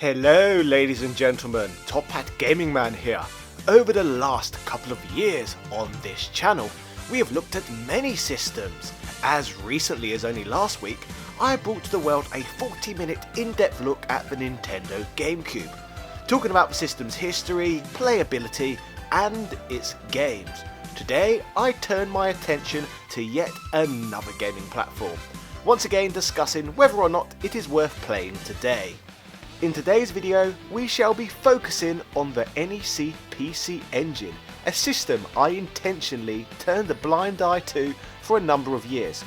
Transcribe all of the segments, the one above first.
Hello ladies and gentlemen, Top Hat Gaming Man here. Over the last couple of years on this channel, we have looked at many systems. As recently as only last week, I brought to the world a 40-minute in-depth look at the Nintendo GameCube, talking about the system's history, playability, and its games. Today, I turn my attention to yet another gaming platform, once again discussing whether or not it is worth playing today. In today's video, we shall be focusing on the NEC PC Engine, a system I intentionally turned a blind eye to for a number of years.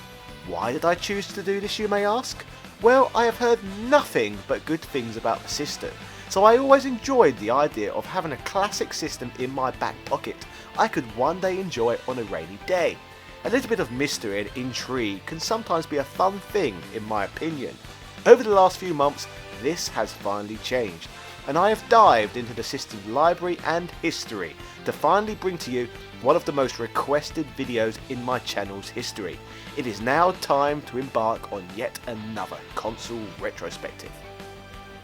Why did I choose to do this, you may ask? Well, I have heard nothing but good things about the system, so I always enjoyed the idea of having a classic system in my back pocket I could one day enjoy on a rainy day. A little bit of mystery and intrigue can sometimes be a fun thing, in my opinion. Over the last few months, this has finally changed, and I have dived into the system's library and history to finally bring to you one of the most requested videos in my channel's history. It is now time to embark on yet another console retrospective.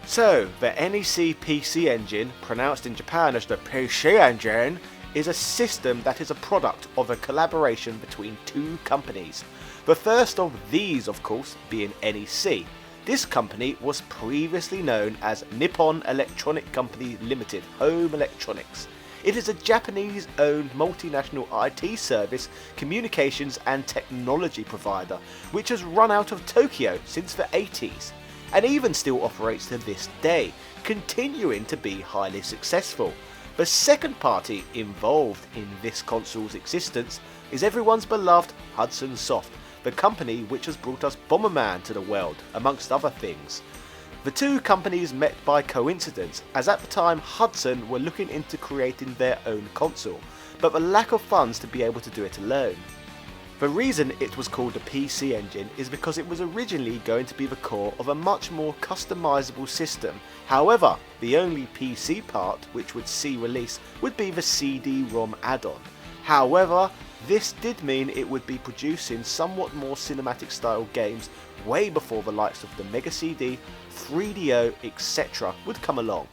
So, the NEC PC Engine, pronounced in Japan as the PC Engine, is a system that is a product of a collaboration between two companies. The first of these, of course, being NEC. This company was previously known as Nippon Electronic Company Limited Home Electronics. It is a Japanese-owned multinational IT service, communications and technology provider which has run out of Tokyo since the 80s and even still operates to this day, continuing to be highly successful. The second party involved in this console's existence is everyone's beloved Hudson Soft, the company which has brought us Bomberman to the world, amongst other things. The two companies met by coincidence, as at the time Hudson were looking into creating their own console, but the lack of funds to be able to do it alone. The reason it was called the PC Engine is because it was originally going to be the core of a much more customizable system. However, the only PC part which would see release would be the CD-ROM add-on. However, this did mean it would be producing somewhat more cinematic style games way before the likes of the Mega CD, 3DO, etc. would come along.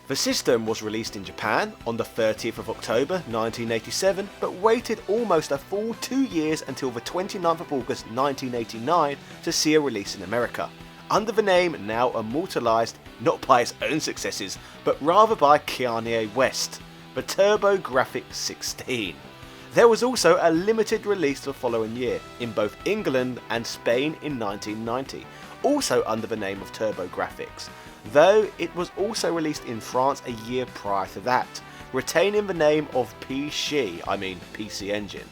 The system was released in Japan on the 30th of October 1987, but waited almost a full 2 years until the 29th of August 1989 to see a release in America, under the name now immortalised not by its own successes, but rather by Kanye West, the TurboGrafx 16. There was also a limited release the following year, in both England and Spain in 1990, also under the name of TurboGrafx, though it was also released in France a year prior to that, retaining the name of PC Engine.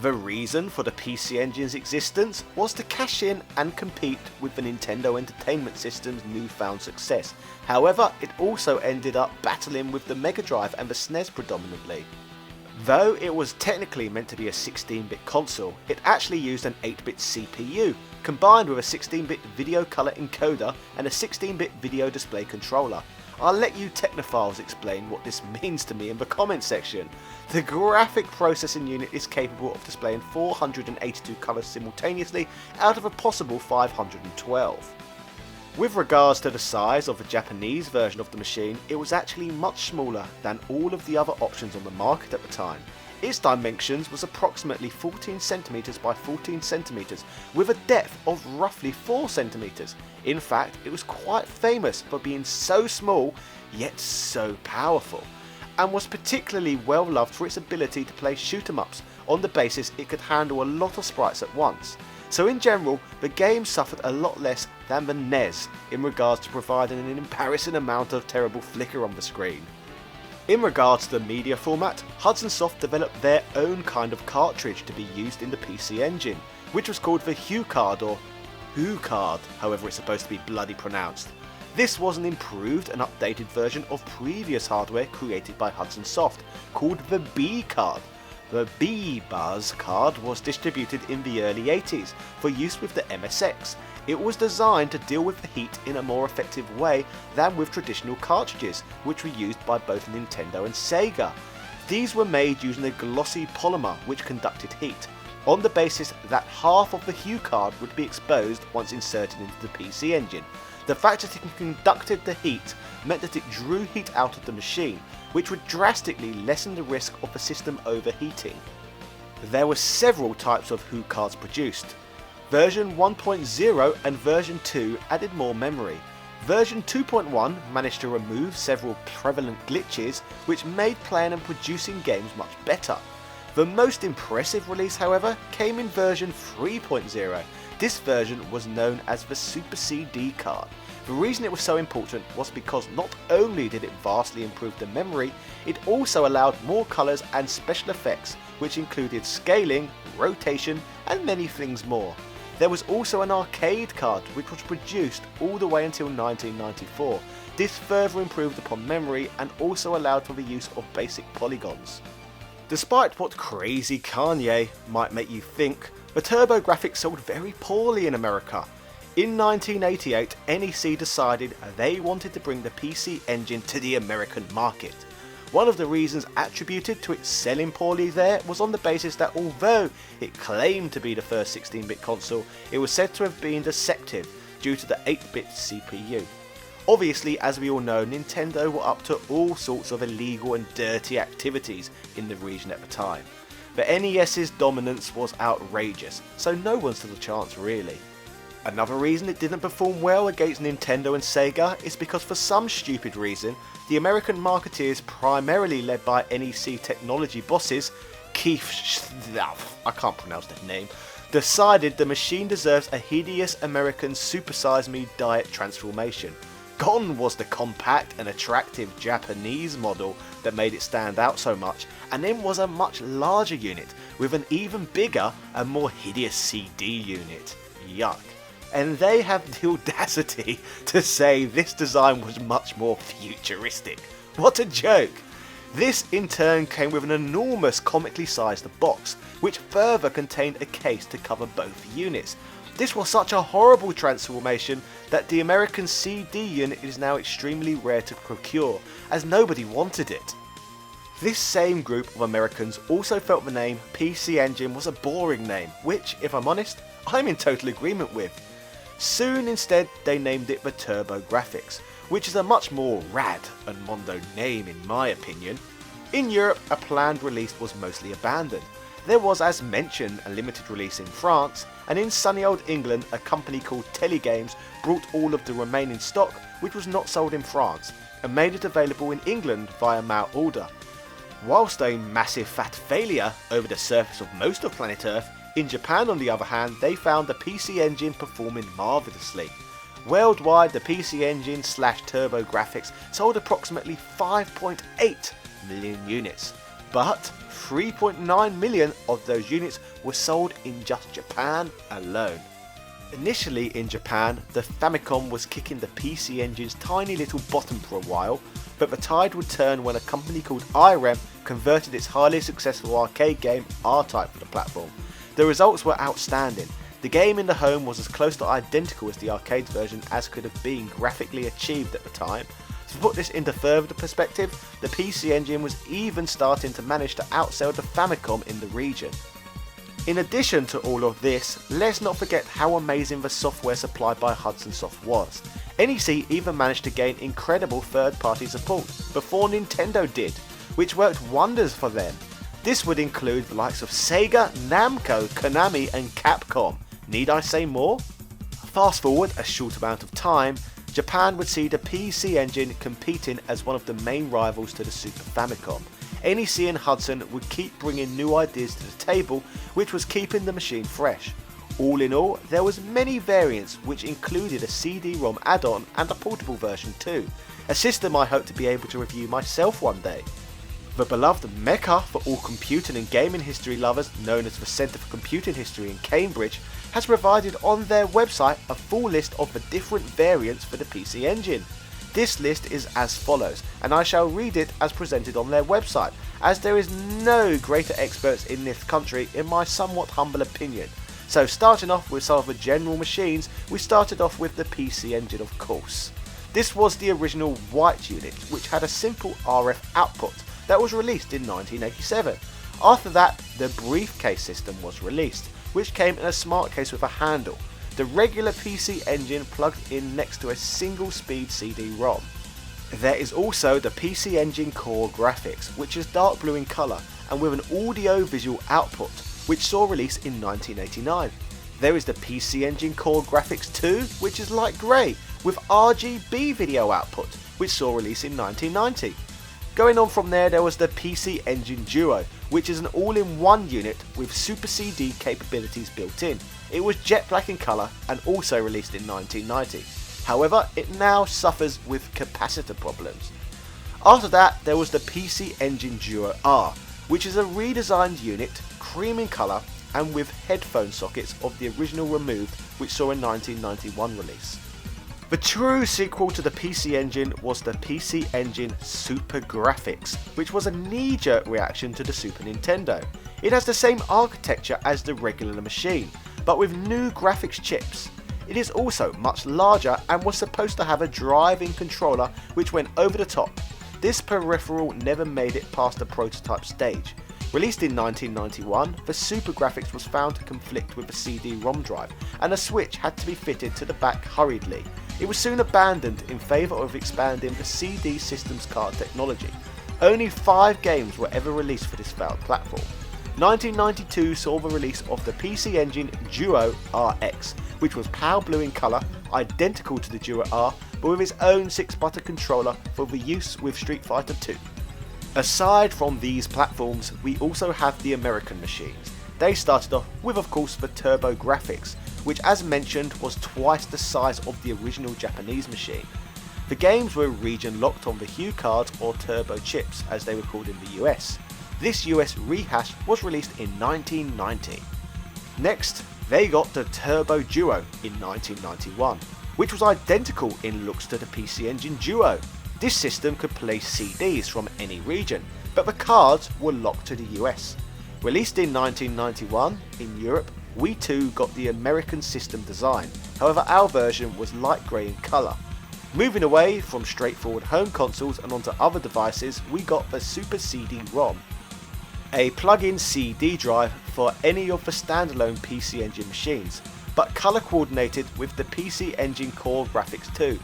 The reason for the PC Engine's existence was to cash in and compete with the Nintendo Entertainment System's newfound success. However, it also ended up battling with the Mega Drive and the SNES predominantly. Though it was technically meant to be a 16-bit console, it actually used an 8-bit CPU, combined with a 16-bit video color encoder and a 16-bit video display controller. I'll let you technophiles explain what this means to me in the comment section. The graphic processing unit is capable of displaying 482 colours simultaneously out of a possible 512. With regards to the size of the Japanese version of the machine, it was actually much smaller than all of the other options on the market at the time. Its dimensions was approximately 14cm by 14cm with a depth of roughly 4cm. In fact, it was quite famous for being so small yet so powerful, and was particularly well loved for its ability to play shoot 'em ups on the basis it could handle a lot of sprites at once. So in general, the game suffered a lot less than the NES in regards to providing an embarrassing amount of terrible flicker on the screen. In regards to the media format, Hudson Soft developed their own kind of cartridge to be used in the PC Engine, which was called the HuCard or HuCard, however it's supposed to be bloody pronounced. This was an improved and updated version of previous hardware created by Hudson Soft, called the B-Card. The B-Buzz card was distributed in the early 80s for use with the MSX. It was designed to deal with the heat in a more effective way than with traditional cartridges, which were used by both Nintendo and Sega. These were made using a glossy polymer which conducted heat, on the basis that half of the HuCard would be exposed once inserted into the PC Engine. The fact that it conducted the heat meant that it drew heat out of the machine, which would drastically lessen the risk of the system overheating. There were several types of HuCards produced. Version 1.0 and version 2 added more memory. Version 2.1 managed to remove several prevalent glitches which made playing and producing games much better. The most impressive release, however, came in version 3.0. This version was known as the Super CD card. The reason it was so important was because not only did it vastly improve the memory, it also allowed more colours and special effects, which included scaling, rotation and many things more. There was also an arcade card which was produced all the way until 1994. This further improved upon memory and also allowed for the use of basic polygons. Despite what crazy Kanye might make you think, the TurboGrafx sold very poorly in America. In 1988, NEC decided they wanted to bring the PC Engine to the American market. One of the reasons attributed to it selling poorly there was on the basis that although it claimed to be the first 16-bit console, it was said to have been deceptive due to the 8-bit CPU. Obviously, as we all know, Nintendo were up to all sorts of illegal and dirty activities in the region at the time. The NES's dominance was outrageous, so no one stood a chance really. Another reason it didn't perform well against Nintendo and Sega is because for some stupid reason, the American marketeers, primarily led by NEC technology bosses, I can't pronounce that name, decided the machine deserves a hideous American supersize me diet transformation. Gone was the compact and attractive Japanese model that made it stand out so much, and then was a much larger unit with an even bigger and more hideous CD unit. Yuck. And they have the audacity to say this design was much more futuristic. What a joke! This in turn came with an enormous comically sized box, which further contained a case to cover both units. This was such a horrible transformation that the American CD unit is now extremely rare to procure, as nobody wanted it. This same group of Americans also felt the name PC Engine was a boring name, which, if I'm honest, I'm in total agreement with. Soon instead they named it the TurboGrafx, which is a much more rad and mondo name in my opinion. In Europe, a planned release was mostly abandoned. There was, as mentioned, a limited release in France, and in sunny old England a company called Telegames brought all of the remaining stock which was not sold in France, and made it available in England via mail order. Whilst a massive fat failure over the surface of most of planet Earth, in Japan on the other hand they found the PC Engine performing marvellously. Worldwide the PC Engine / TurboGrafx sold approximately 5.8 million units, but 3.9 million of those units were sold in just Japan alone. Initially in Japan, the Famicom was kicking the PC Engine's tiny little bottom for a while, but the tide would turn when a company called IREM converted its highly successful arcade game R-Type for the platform. The results were outstanding. The game in the home was as close to identical as the arcade version as could have been graphically achieved at the time. To put this into further perspective, the PC Engine was even starting to manage to outsell the Famicom in the region. In addition to all of this, let's not forget how amazing the software supplied by Hudson Soft was. NEC even managed to gain incredible third-party support before Nintendo did, which worked wonders for them. This would include the likes of Sega, Namco, Konami and Capcom. Need I say more? Fast forward a short amount of time, Japan would see the PC Engine competing as one of the main rivals to the Super Famicom. NEC and Hudson would keep bringing new ideas to the table, which was keeping the machine fresh. All in all, there was many variants which included a CD-ROM add-on and a portable version too, a system I hope to be able to review myself one day. The beloved Mecca for all computing and gaming history lovers, known as the Centre for Computing History in Cambridge, has provided on their website a full list of the different variants for the PC Engine. This list is as follows, and I shall read it as presented on their website, as there is no greater experts in this country in my somewhat humble opinion. So starting off with some of the general machines, we started off with the PC Engine of course. This was the original white unit, which had a simple RF output that was released in 1987. After that, the briefcase system was released, which came in a smart case with a handle. The the regular PC Engine plugged in next to a single speed CD-ROM. There is also the PC Engine Core Grafx, which is dark blue in colour and with an audio-visual output, which saw release in 1989. There is the PC Engine Core Grafx 2, which is light grey, with RGB video output, which saw release in 1990. Going on from there was the PC Engine Duo, which is an all-in-one unit with Super CD capabilities built in. It was jet black in colour and also released in 1990. However, it now suffers with capacitor problems. After that, there was the PC Engine Duo R, which is a redesigned unit, cream in colour and with headphone sockets of the original removed, which saw a 1991 release. The true sequel to the PC Engine was the PC Engine TurboGrafx, which was a knee-jerk reaction to the Super Nintendo. It has the same architecture as the regular machine, but with new graphics chips. It is also much larger and was supposed to have a drive-in controller which went over the top. This peripheral never made it past the prototype stage. Released in 1991, the TurboGrafx was found to conflict with the CD-ROM drive, and a switch had to be fitted to the back hurriedly. It was soon abandoned in favour of expanding the CD systems card technology. Only 5 games were ever released for this failed platform. 1992 saw the release of the PC Engine Duo RX, which was pale blue in colour, identical to the Duo R, but with its own 6-button controller for the use with Street Fighter II. Aside from these platforms, we also have the American machines. They started off with, of course, the TurboGrafx, which as mentioned was twice the size of the original Japanese machine. The games were region locked on the Hue cards or turbo chips as they were called in the US. This US rehash was released in 1990. Next, they got the Turbo Duo in 1991, which was identical in looks to the PC Engine Duo. This system could play CDs from any region, but the cards were locked to the US. Released in 1991 in Europe, we too got the American system design, however our version was light grey in colour. Moving away from straightforward home consoles and onto other devices, we got the Super CD-ROM, a plug-in CD drive for any of the standalone PC Engine machines, but colour coordinated with the PC Engine Core Grafx 2.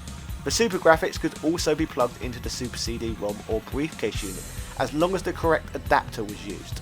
The TurboGrafx could also be plugged into the Super CD-ROM or briefcase unit, as long as the correct adapter was used.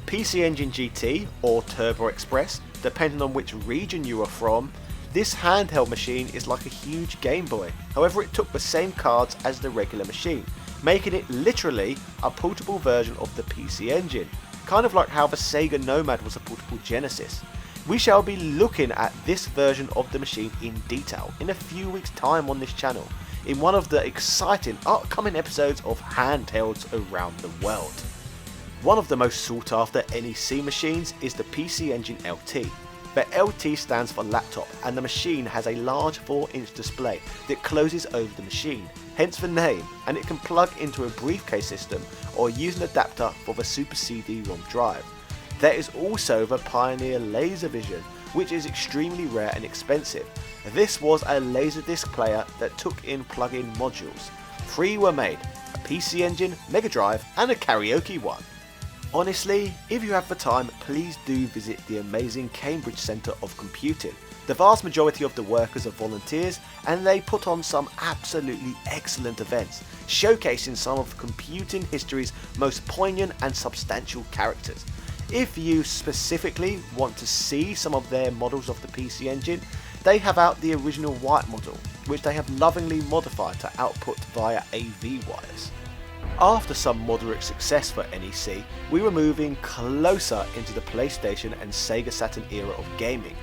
PC Engine GT or Turbo Express, depending on which region you are from, this handheld machine is like a huge Game Boy, however it took the same cards as the regular machine, making it literally a portable version of the PC Engine, kind of like how the Sega Nomad was a portable Genesis. We shall be looking at this version of the machine in detail in a few weeks' time on this channel, in one of the exciting upcoming episodes of Handhelds Around the World. One of the most sought after NEC machines is the PC Engine LT. The LT stands for laptop, and the machine has a large 4-inch display that closes over the machine, hence the name, and it can plug into a briefcase system or use an adapter for the Super CD-ROM drive. There is also the Pioneer LaserVision, which is extremely rare and expensive. This was a Laserdisc player that took in plug-in modules. 3 were made, a PC Engine, Mega Drive and a karaoke one. Honestly, if you have the time, please do visit the amazing Cambridge Centre of Computing. The vast majority of the workers are volunteers and they put on some absolutely excellent events, showcasing some of computing history's most poignant and substantial characters. If you specifically want to see some of their models of the PC Engine, they have out the original white model, which they have lovingly modified to output via AV wires. After some moderate success for NEC, we were moving closer into the PlayStation and Sega Saturn era of gaming.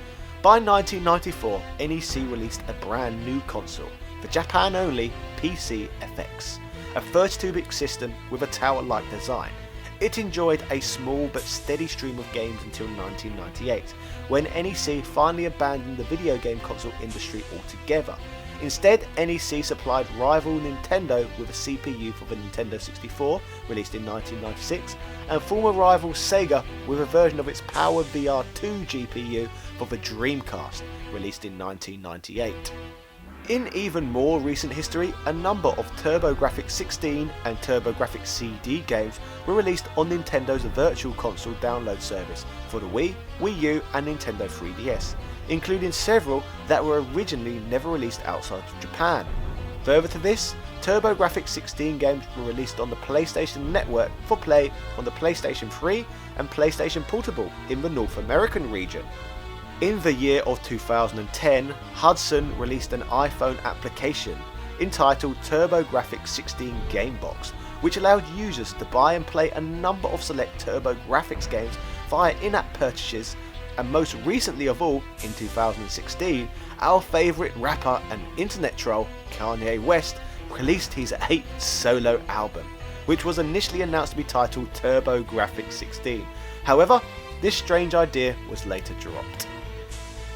By 1994, NEC released a brand new console, the Japan-only PC FX, a 32-bit system with a tower-like design. It enjoyed a small but steady stream of games until 1998, when NEC finally abandoned the video game console industry altogether. Instead, NEC supplied rival Nintendo with a CPU for the Nintendo 64, released in 1996, and former rival Sega with a version of its Power VR 2 GPU for the Dreamcast, released in 1998. In even more recent history, a number of TurboGrafx 16 and TurboGrafx CD games were released on Nintendo's Virtual Console download service for the Wii, Wii U and Nintendo 3DS. including several that were originally never released outside of Japan. Further to this, TurboGrafx 16 games were released on the PlayStation Network for play on the PlayStation 3 and PlayStation Portable in the North American region. In the year of 2010, Hudson released an iPhone application entitled TurboGrafx 16 Gamebox, which allowed users to buy and play a number of select TurboGrafx games via in-app purchases, and most recently of all, in 2016, our favourite rapper and internet troll, Kanye West, released his 8th solo album, which was initially announced to be titled TurboGrafx 16. However, this strange idea was later dropped.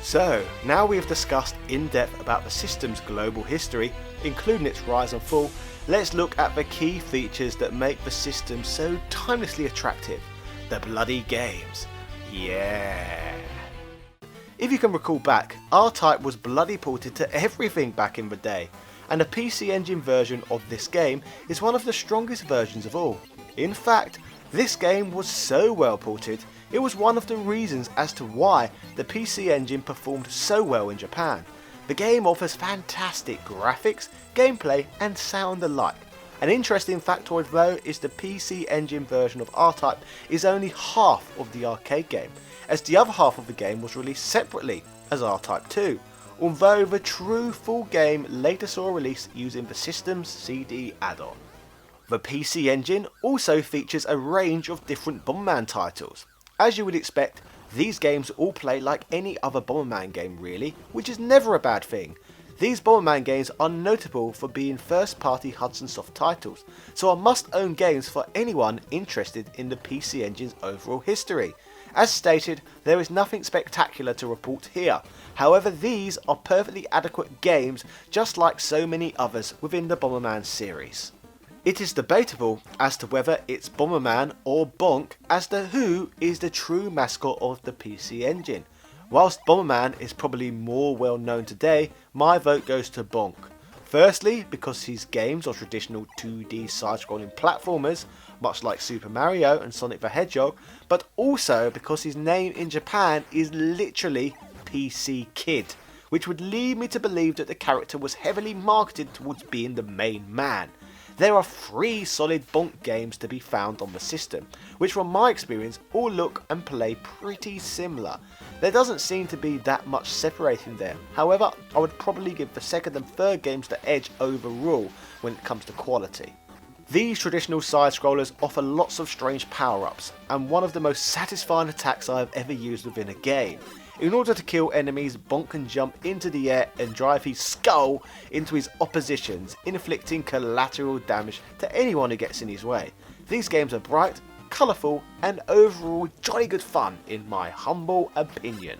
So, now we have discussed in depth about the system's global history, including its rise and fall, let's look at the key features that make the system so timelessly attractive. The bloody games. Yeah. If you can recall back, R-Type was bloody ported to everything back in the day, and the PC Engine version of this game is one of the strongest versions of all. In fact, this game was so well ported, it was one of the reasons as to why the PC Engine performed so well in Japan. The game offers fantastic graphics, gameplay and sound alike. An interesting factoid though is the PC Engine version of R-Type is only half of the arcade game, as the other half of the game was released separately as R-Type 2, although the true full game later saw a release using the system's CD add-on. The PC Engine also features a range of different Bomberman titles. As you would expect, these games all play like any other Bomberman game really, which is never a bad thing. These Bomberman games are notable for being first-party Hudson Soft titles, so are must-own games for anyone interested in the PC Engine's overall history. As stated, there is nothing spectacular to report here, however these are perfectly adequate games just like so many others within the Bomberman series. It is debatable as to whether it's Bomberman or Bonk, as to who is the true mascot of the PC Engine. Whilst Bomberman is probably more well known today, my vote goes to Bonk. Firstly, because his games are traditional 2D side-scrolling platformers, much like Super Mario and Sonic the Hedgehog, but also because his name in Japan is literally PC Kid, which would lead me to believe that the character was heavily marketed towards being the main man. There are 3 solid Bonk games to be found on the system, which from my experience all look and play pretty similar. There doesn't seem to be that much separating them, however I would probably give the second and third games the edge overall when it comes to quality. These traditional side-scrollers offer lots of strange power-ups, and one of the most satisfying attacks I have ever used within a game. In order to kill enemies, Bonk can jump into the air and drive his skull into his oppositions, inflicting collateral damage to anyone who gets in his way. These games are bright, colourful and overall jolly good fun in my humble opinion.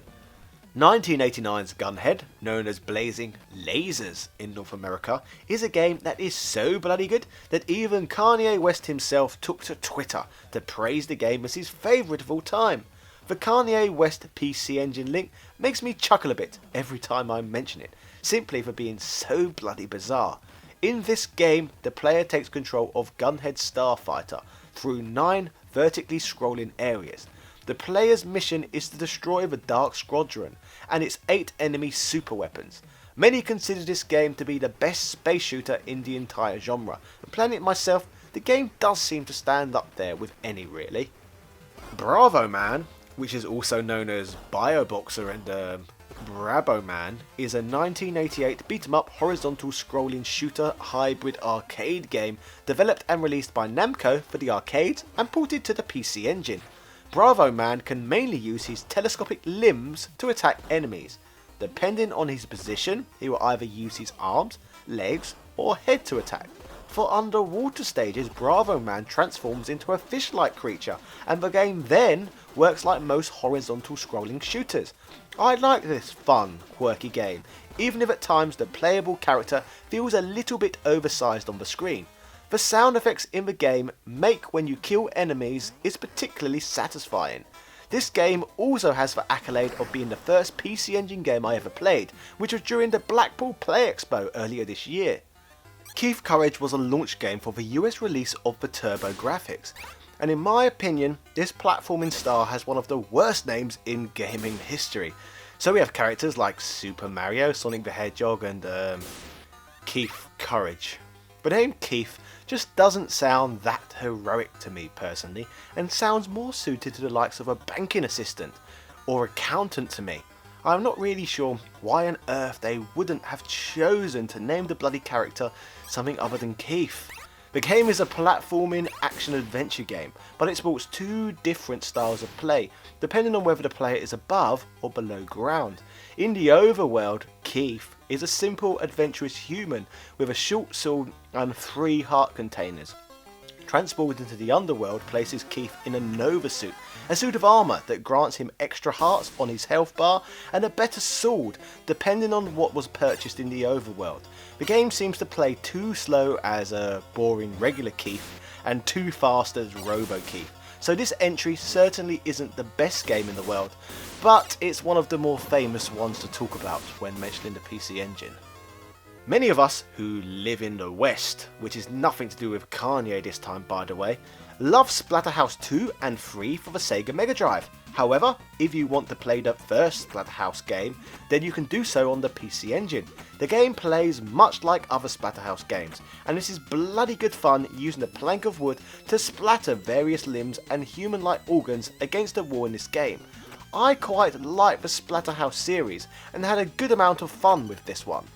1989's Gunhead, known as Blazing Lasers in North America, is a game that is so bloody good that even Kanye West himself took to Twitter to praise the game as his favourite of all time. The Kanye West PC Engine link makes me chuckle a bit every time I mention it, simply for being so bloody bizarre. In this game, the player takes control of Gunhead Starfighter through 9 vertically scrolling areas. The player's mission is to destroy the Dark Squadron and its 8 enemy super weapons. Many consider this game to be the best space shooter in the entire genre, and playing it myself, the game does seem to stand up there with any really. Bravo Man, which is also known as Bioboxer and Brabo Man, is a 1988 beat-em-up horizontal scrolling shooter hybrid arcade game developed and released by Namco for the arcade and ported to the PC Engine. Bravo Man can mainly use his telescopic limbs to attack enemies. Depending on his position, he will either use his arms, legs or head to attack. For underwater stages, Bravo Man transforms into a fish-like creature, and the game then works like most horizontal scrolling shooters. I like this fun, quirky game, even if at times the playable character feels a little bit oversized on the screen. The sound effects in the game make when you kill enemies is particularly satisfying. This game also has the accolade of being the first PC Engine game I ever played, which was during the Blackpool Play Expo earlier this year. Keith Courage was a launch game for the US release of the TurboGrafx, and in my opinion, this platforming star has one of the worst names in gaming history. So we have characters like Super Mario, Sonic the Hedgehog, and Keith Courage. But the name Keith just doesn't sound that heroic to me personally, and sounds more suited to the likes of a banking assistant or accountant to me. I'm not really sure why on earth they wouldn't have chosen to name the bloody character something other than Keith. The game is a platforming action-adventure game, but it sports two different styles of play, depending on whether the player is above or below ground. In the overworld, Keith is a simple, adventurous human with a short sword and 3 heart containers. Transported into the underworld places Keith in a Nova suit, a suit of armour that grants him extra hearts on his health bar and a better sword depending on what was purchased in the overworld. The game seems to play too slow as a boring regular Keith and too fast as Robo Key. So this entry certainly isn't the best game in the world, but it's one of the more famous ones to talk about when mentioning the PC Engine. Many of us who live in the West, which is nothing to do with Kanye this time by the way, love Splatterhouse 2 and 3 for the Sega Mega Drive. However, if you want to play the first Splatterhouse game, then you can do so on the PC Engine. The game plays much like other Splatterhouse games, and this is bloody good fun using a plank of wood to splatter various limbs and human-like organs against the wall in this game. I quite like the Splatterhouse series and had a good amount of fun with this one.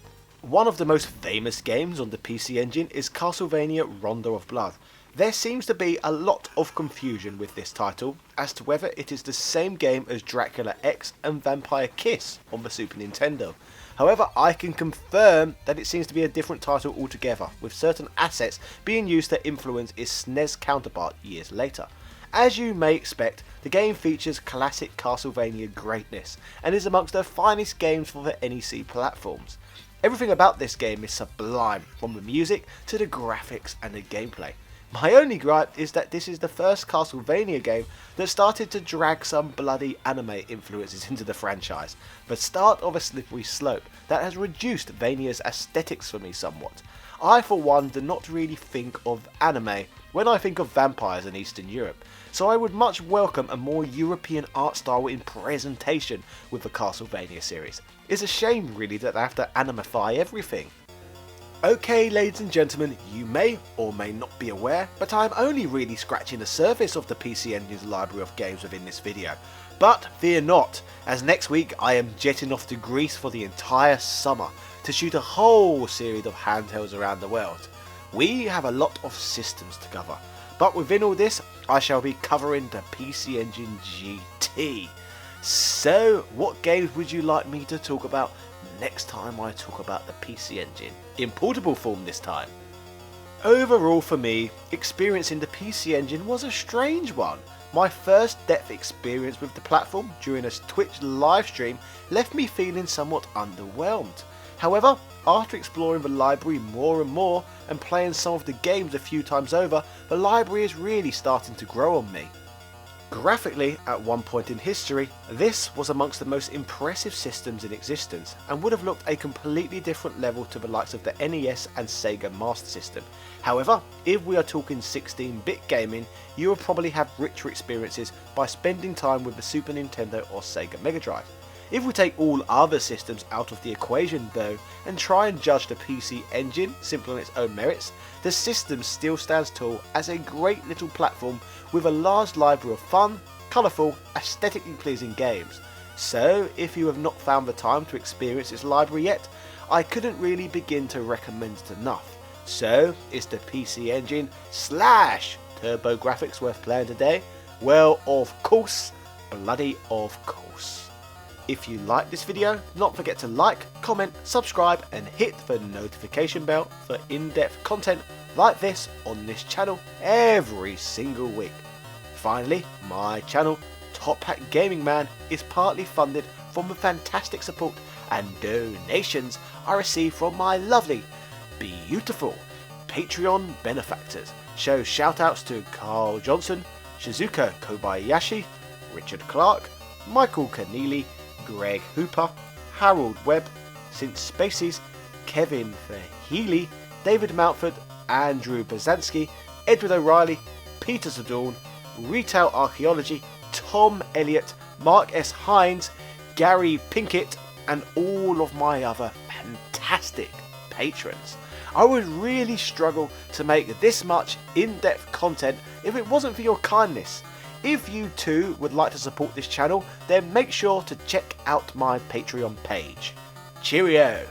One of the most famous games on the PC Engine is Castlevania Rondo of Blood. There seems to be a lot of confusion with this title as to whether it is the same game as Dracula X and Vampire Kiss on the Super Nintendo. However, I can confirm that it seems to be a different title altogether, with certain assets being used to influence its SNES counterpart years later. As you may expect, the game features classic Castlevania greatness and is amongst the finest games for the NEC platforms. Everything about this game is sublime, from the music to the graphics and the gameplay. My only gripe is that this is the first Castlevania game that started to drag some bloody anime influences into the franchise, the start of a slippery slope that has reduced Vania's aesthetics for me somewhat. I for one do not really think of anime when I think of vampires in Eastern Europe, so I would much welcome a more European art style in presentation with the Castlevania series. It's a shame really that they have to animify everything. Okay ladies and gentlemen, you may or may not be aware, but I'm only really scratching the surface of the PC Engine's library of games within this video. But fear not, as next week I am jetting off to Greece for the entire summer to shoot a whole series of handhelds around the world. We have a lot of systems to cover, but within all this I shall be covering the PC Engine GT. So what games would you like me to talk about next time I talk about the PC Engine, in portable form this time? Overall for me, experiencing the PC Engine was a strange one. My first depth experience with the platform during a Twitch livestream left me feeling somewhat underwhelmed. However, after exploring the library more and more and playing some of the games a few times over, the library is really starting to grow on me. Graphically, at one point in history, this was amongst the most impressive systems in existence and would have looked a completely different level to the likes of the NES and Sega Master System. However, if we are talking 16-bit gaming, you will probably have richer experiences by spending time with the Super Nintendo or Sega Mega Drive. If we take all other systems out of the equation though, and try and judge the PC Engine simply on its own merits, the system still stands tall as a great little platform with a large library of fun, colourful, aesthetically pleasing games. So if you have not found the time to experience its library yet, I couldn't really begin to recommend it enough. So is the PC Engine / TurboGrafx worth playing today? Well, of course, bloody of course. If you like this video, do not forget to like, comment, subscribe and hit the notification bell for in-depth content like this on this channel every single week. Finally, my channel, Top Hat Gaming Man, is partly funded from the fantastic support and donations I receive from my lovely, beautiful Patreon benefactors. So shoutouts to Carl Johnson, Shizuka Kobayashi, Richard Clark, Michael Keneally, Greg Hooper, Harold Webb, Since Spaces, Kevin Verheely, David Mountford, Andrew Bazanski, Edward O'Reilly, Peter Zadorn, Retail Archaeology, Tom Elliott, Mark S. Hines, Gary Pinkett, and all of my other fantastic patrons. I would really struggle to make this much in-depth content if it wasn't for your kindness. If you too would like to support this channel, then make sure to check out my Patreon page. Cheerio!